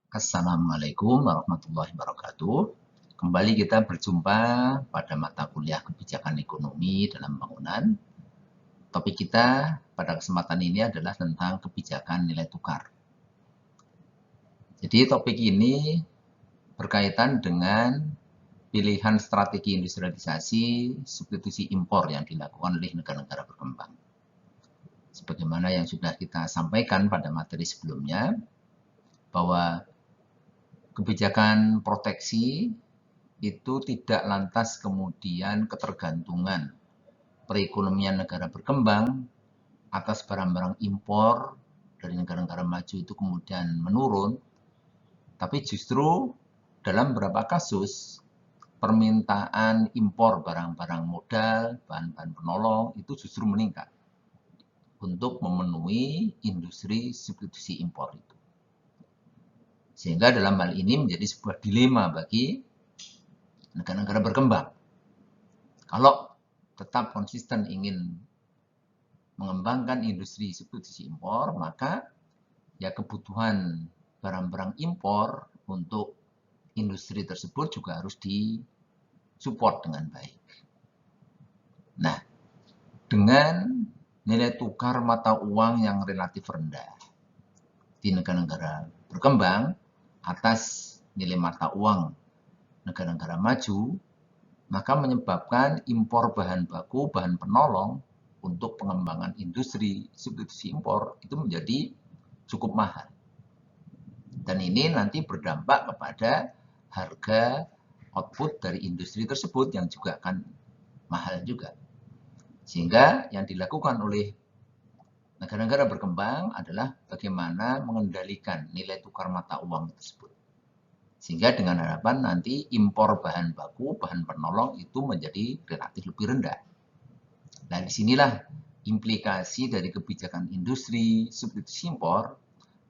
Assalamualaikum warahmatullahi wabarakatuh. Kembali kita berjumpa pada mata kuliah kebijakan ekonomi dalam bangunan. Topik kita pada kesempatan ini adalah tentang kebijakan nilai tukar. Jadi topik ini berkaitan dengan pilihan strategi industrialisasi substitusi impor yang dilakukan oleh negara-negara berkembang. Sebagaimana yang sudah kita sampaikan pada materi sebelumnya, bahwa kebijakan proteksi itu tidak lantas kemudian ketergantungan perekonomian negara berkembang atas barang-barang impor dari negara-negara maju itu kemudian menurun, tapi justru dalam beberapa kasus permintaan impor barang-barang modal, bahan-bahan penolong itu justru meningkat untuk memenuhi industri substitusi impor itu. Sehingga dalam hal ini menjadi sebuah dilema bagi negara-negara berkembang. Kalau tetap konsisten ingin mengembangkan industri substitusi impor, maka ya kebutuhan barang-barang impor untuk industri tersebut juga harus disupport dengan baik. Nah, dengan nilai tukar mata uang yang relatif rendah di negara-negara berkembang atas nilai mata uang negara-negara maju, maka menyebabkan impor bahan baku, bahan penolong untuk pengembangan industri substitusi impor itu menjadi cukup mahal. Dan ini nanti berdampak kepada harga output dari industri tersebut yang juga akan mahal juga. Sehingga yang dilakukan oleh negara-negara berkembang adalah bagaimana mengendalikan nilai tukar mata uang tersebut. Sehingga dengan harapan nanti impor bahan baku, bahan penolong itu menjadi relatif lebih rendah. Nah, disinilah implikasi dari kebijakan industri substitusi impor.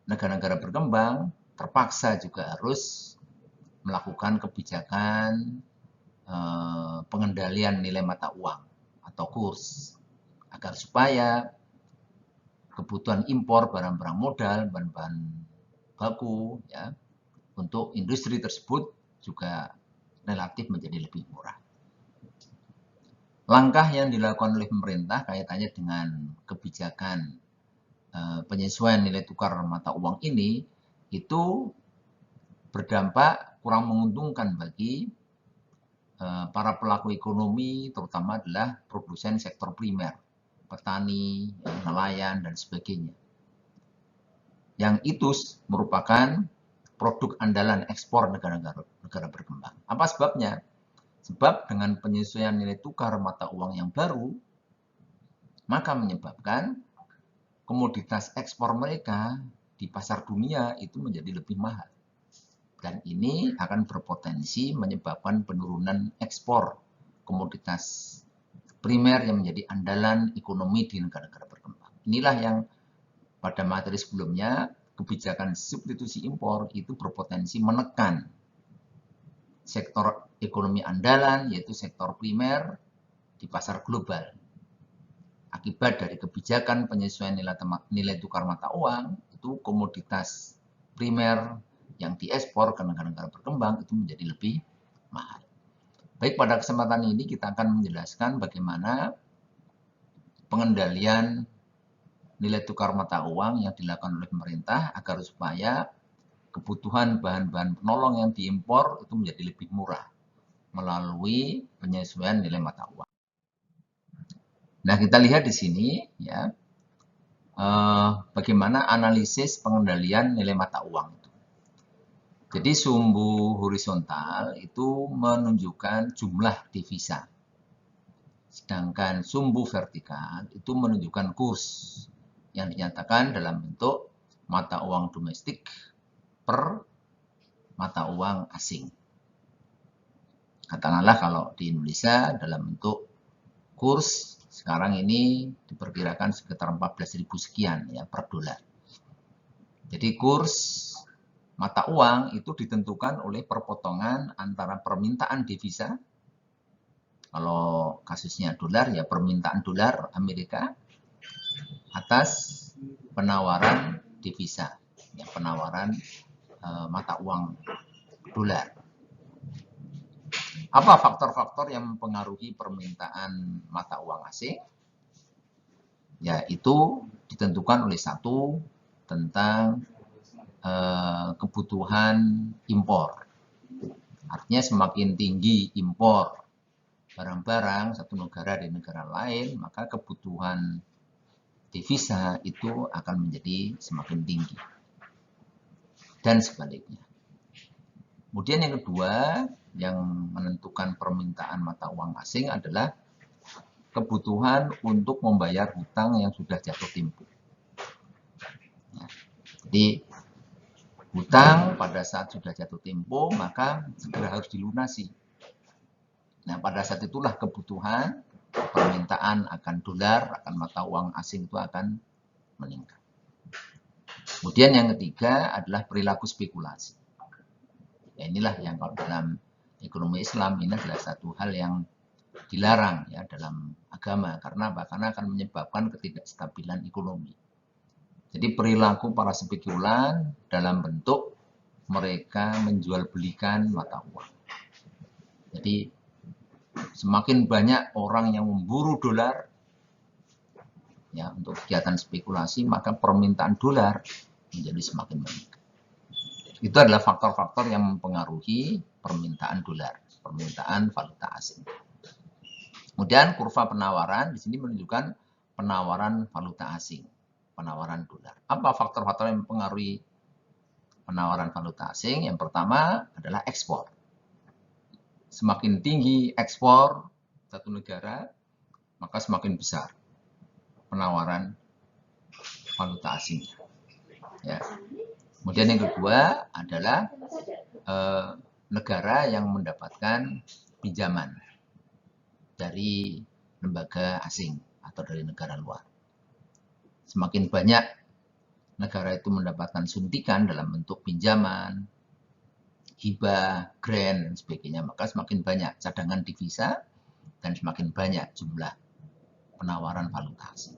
Negara-negara berkembang terpaksa juga harus melakukan kebijakan pengendalian nilai mata uang atau kurs agar supaya kebutuhan impor barang-barang modal, bahan-bahan baku ya untuk industri tersebut juga relatif menjadi lebih murah. Langkah yang dilakukan oleh pemerintah kaitannya dengan kebijakan penyesuaian nilai tukar mata uang ini itu berdampak kurang menguntungkan bagi para pelaku ekonomi, terutama adalah produsen sektor primer, petani, nelayan, dan sebagainya. Yang itu merupakan produk andalan ekspor negara berkembang. Apa sebabnya? Sebab dengan penyesuaian nilai tukar mata uang yang baru, maka menyebabkan komoditas ekspor mereka di pasar dunia itu menjadi lebih mahal. Dan ini akan berpotensi menyebabkan penurunan ekspor komoditas primer yang menjadi andalan ekonomi di negara-negara berkembang. Inilah yang pada materi sebelumnya, kebijakan substitusi impor itu berpotensi menekan sektor ekonomi andalan, yaitu sektor primer di pasar global. Akibat dari kebijakan penyesuaian nilai tukar mata uang, itu komoditas primer yang diekspor ke negara-negara berkembang itu menjadi lebih mahal. Baik, pada kesempatan ini kita akan menjelaskan bagaimana pengendalian nilai tukar mata uang yang dilakukan oleh pemerintah agar supaya kebutuhan bahan-bahan penolong yang diimpor itu menjadi lebih murah melalui penyesuaian nilai mata uang. Nah, kita lihat di sini ya bagaimana analisis pengendalian nilai mata uang itu. Jadi sumbu horizontal itu menunjukkan jumlah devisa. Sedangkan sumbu vertikal itu menunjukkan kurs yang dinyatakan dalam bentuk mata uang domestik per mata uang asing. Katakanlah kalau di Indonesia dalam bentuk kurs sekarang ini diperkirakan sekitar 14.000 sekian ya per dolar. Jadi kurs mata uang itu ditentukan oleh perpotongan antara permintaan devisa. Kalau kasusnya dolar ya permintaan dolar Amerika atas penawaran devisa, ya, penawaran mata uang dolar. Apa faktor-faktor yang mempengaruhi permintaan mata uang asing? Yaitu ditentukan oleh satu, tentang kebutuhan impor. Artinya semakin tinggi impor barang-barang satu negara dari negara lain, maka kebutuhan devisa itu akan menjadi semakin tinggi. Dan sebaliknya. Kemudian yang kedua, yang menentukan permintaan mata uang asing adalah kebutuhan untuk membayar hutang yang sudah jatuh tempo. Jadi hutang pada saat sudah jatuh tempo maka segera harus dilunasi. Nah, pada saat itulah kebutuhan permintaan akan dolar, akan mata uang asing itu akan meningkat. Kemudian yang ketiga adalah perilaku spekulasi. Ya, inilah yang kalau dalam ekonomi Islam ini adalah satu hal yang dilarang ya dalam agama. Karena apa? Karena akan menyebabkan ketidakstabilan ekonomi. Jadi perilaku para spekulan dalam bentuk mereka menjual belikan mata uang. Jadi semakin banyak orang yang memburu dolar ya untuk kegiatan spekulasi, maka permintaan dolar menjadi semakin meningkat. Itu adalah faktor-faktor yang mempengaruhi permintaan dolar, permintaan valuta asing. Kemudian kurva penawaran di sini menunjukkan penawaran valuta asing, penawaran dolar. Apa faktor-faktor yang mempengaruhi penawaran valuta asing? Yang pertama adalah ekspor. Semakin tinggi ekspor satu negara, maka semakin besar penawaran valuta asing. Ya. Kemudian yang kedua adalah negara yang mendapatkan pinjaman dari lembaga asing atau dari negara luar. Semakin banyak negara itu mendapatkan suntikan dalam bentuk pinjaman, hibah, grant, dan sebagainya, maka semakin banyak cadangan devisa dan semakin banyak jumlah penawaran valuta asing.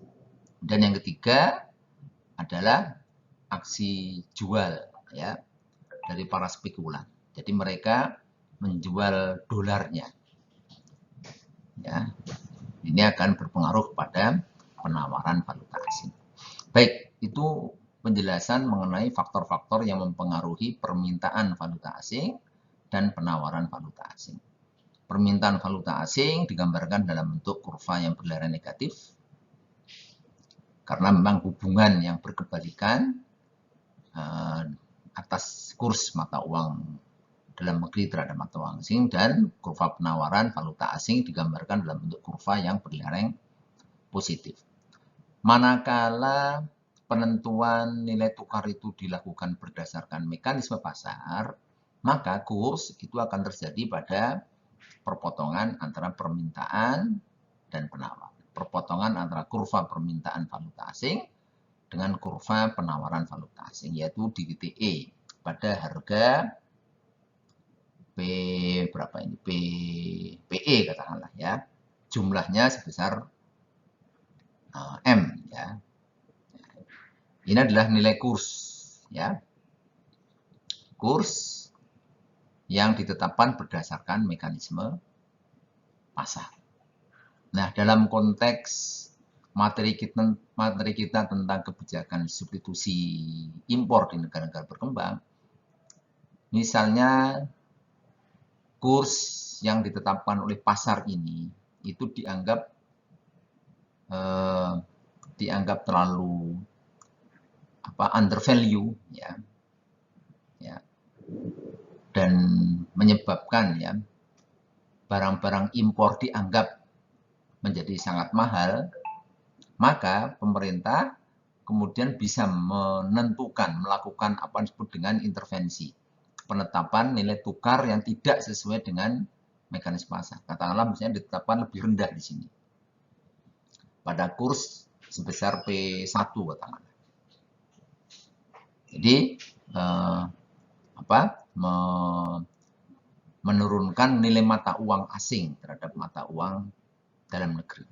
Dan yang ketiga adalah aksi jual ya dari para spekulan. Jadi mereka menjual dolarnya. Ya. Ini akan berpengaruh pada penawaran valuta asing. Baik, itu penjelasan mengenai faktor-faktor yang mempengaruhi permintaan valuta asing dan penawaran valuta asing. Permintaan valuta asing digambarkan dalam bentuk kurva yang berlayar negatif karena memang hubungan yang berkebalikan atas kurs mata uang dalam negeri terhadap mata uang asing, dan kurva penawaran valuta asing digambarkan dalam bentuk kurva yang berlayar positif. Manakala penentuan nilai tukar itu dilakukan berdasarkan mekanisme pasar, maka kurs itu akan terjadi pada perpotongan antara permintaan dan penawaran. Perpotongan antara kurva permintaan valuta asing dengan kurva penawaran valuta asing, yaitu di titik E pada harga berapa ini? PE katakanlah ya. Jumlahnya sebesar M ya. Ini adalah nilai kurs ya. Kurs yang ditetapkan berdasarkan mekanisme pasar. Nah, dalam konteks materi kita tentang kebijakan substitusi impor di negara-negara berkembang, misalnya kurs yang ditetapkan oleh pasar ini itu dianggap terlalu undervalue ya. Dan menyebabkan ya barang-barang impor dianggap menjadi sangat mahal, maka pemerintah kemudian bisa melakukan apa yang disebut dengan intervensi, penetapan nilai tukar yang tidak sesuai dengan mekanisme pasar. Katakanlah misalnya ditetapkan lebih rendah di sini, pada kurs sebesar P1 katakanlah. Jadi menurunkan nilai mata uang asing terhadap mata uang dalam negeri,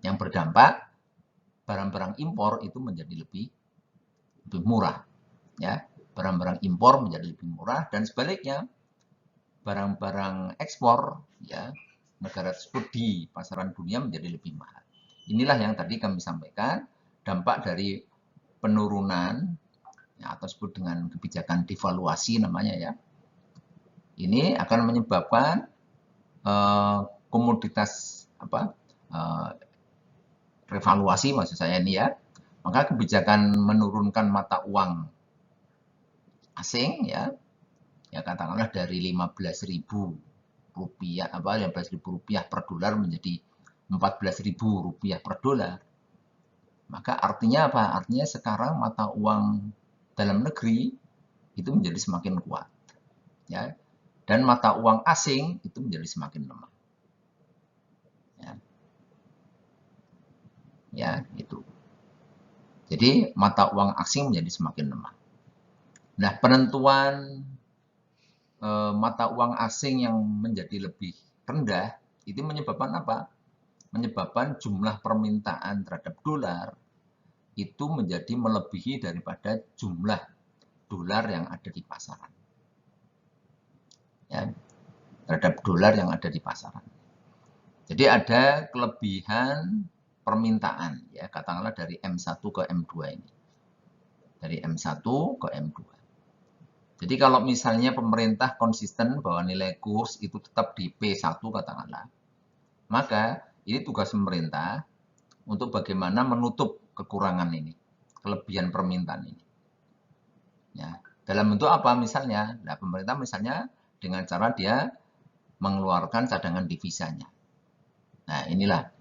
yang berdampak barang-barang impor itu menjadi lebih murah ya, barang-barang impor menjadi lebih murah, dan sebaliknya barang-barang ekspor ya negara tersebut di pasaran dunia menjadi lebih mahal. Inilah yang tadi kami sampaikan, dampak dari penurunan ya, atau disebut dengan kebijakan devaluasi namanya ya. Ini akan menyebabkan komoditas revaluasi maksud saya ini ya. Maka kebijakan menurunkan mata uang asing ya katakanlah dari 15.000 rupiah 15.000 rupiah per dolar menjadi 14.000 rupiah per dolar. Maka artinya apa? Artinya sekarang mata uang dalam negeri itu menjadi semakin kuat. Ya. Dan mata uang asing itu menjadi semakin lemah. Ya, itu. Jadi mata uang asing menjadi semakin lemah. Nah, penentuan mata uang asing yang menjadi lebih rendah itu menyebabkan apa? Menyebabkan jumlah permintaan terhadap dolar itu menjadi melebihi daripada jumlah dolar yang ada di pasaran. Ya, terhadap dolar yang ada di pasaran. Jadi ada kelebihan permintaan, ya katakanlah dari M1 ke M2 ini. Dari M1 ke M2. Jadi kalau misalnya pemerintah konsisten bahwa nilai kurs itu tetap di P1 katakanlah, maka ini tugas pemerintah untuk bagaimana menutup kekurangan ini, kelebihan permintaan ini. Ya, dalam bentuk apa misalnya? Nah, pemerintah misalnya dengan cara dia mengeluarkan cadangan devisanya. Nah, inilah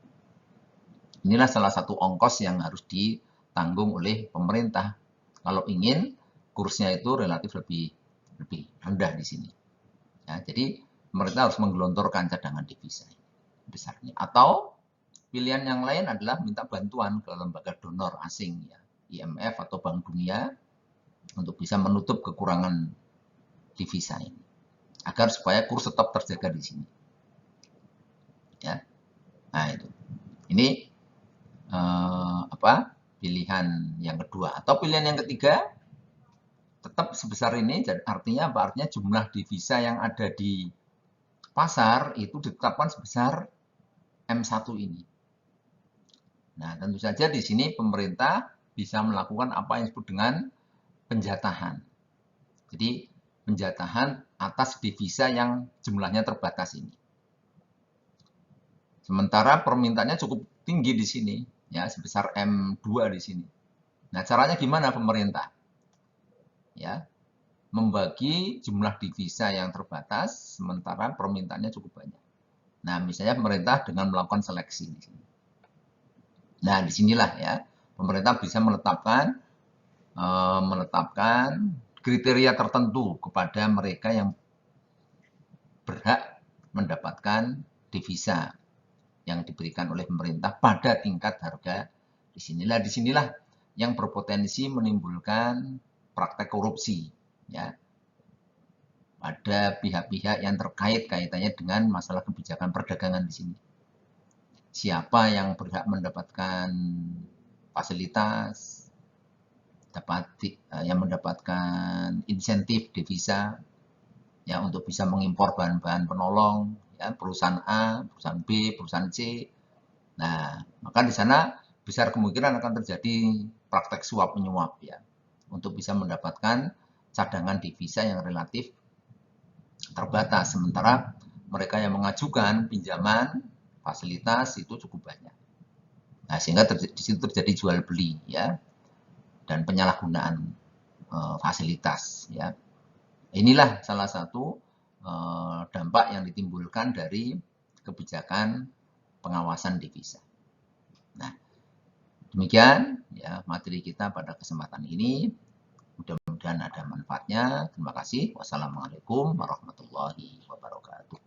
salah satu ongkos yang harus ditanggung oleh pemerintah kalau ingin kursnya itu relatif lebih rendah di sini. Ya, jadi pemerintah harus menggelontorkan cadangan devisa besarnya. Atau pilihan yang lain adalah minta bantuan ke lembaga donor asing, ya, IMF atau Bank Dunia, untuk bisa menutup kekurangan devisa ini, agar supaya kurs tetap terjaga di sini. Ya, nah itu. Ini pilihan yang kedua. Atau pilihan yang ketiga, tetap sebesar ini, artinya apa? Artinya jumlah devisa yang ada di pasar itu ditetapkan sebesar M1 ini. Nah, tentu saja di sini pemerintah bisa melakukan apa yang disebut dengan penjatahan. Jadi, penjatahan atas devisa yang jumlahnya terbatas ini. Sementara permintaannya cukup tinggi di sini, ya, sebesar M2 di sini. Nah, caranya gimana pemerintah? Ya, membagi jumlah devisa yang terbatas, sementara permintaannya cukup banyak. Nah, misalnya pemerintah dengan melakukan seleksi di sini. Nah, disinilah ya pemerintah bisa menetapkan kriteria tertentu kepada mereka yang berhak mendapatkan devisa yang diberikan oleh pemerintah pada tingkat harga. Disinilah yang berpotensi menimbulkan praktek korupsi, ya, pada pihak-pihak yang terkait kaitannya dengan masalah kebijakan perdagangan di sini. Siapa yang berhak mendapatkan fasilitas, yang mendapatkan insentif devisa, ya, untuk bisa mengimpor bahan-bahan penolong, ya, perusahaan A, perusahaan B, perusahaan C. Nah, maka di sana besar kemungkinan akan terjadi praktek suap menyuap, ya, untuk bisa mendapatkan cadangan devisa yang relatif terbatas, sementara mereka yang mengajukan pinjaman fasilitas itu cukup banyak. Nah, sehingga di situ terjadi jual beli, ya, dan penyalahgunaan fasilitas, ya. Inilah salah satu dampak yang ditimbulkan dari kebijakan pengawasan devisa. Nah, demikian ya materi kita pada kesempatan ini. Mudah-mudahan ada manfaatnya. Terima kasih. Wassalamualaikum warahmatullahi wabarakatuh.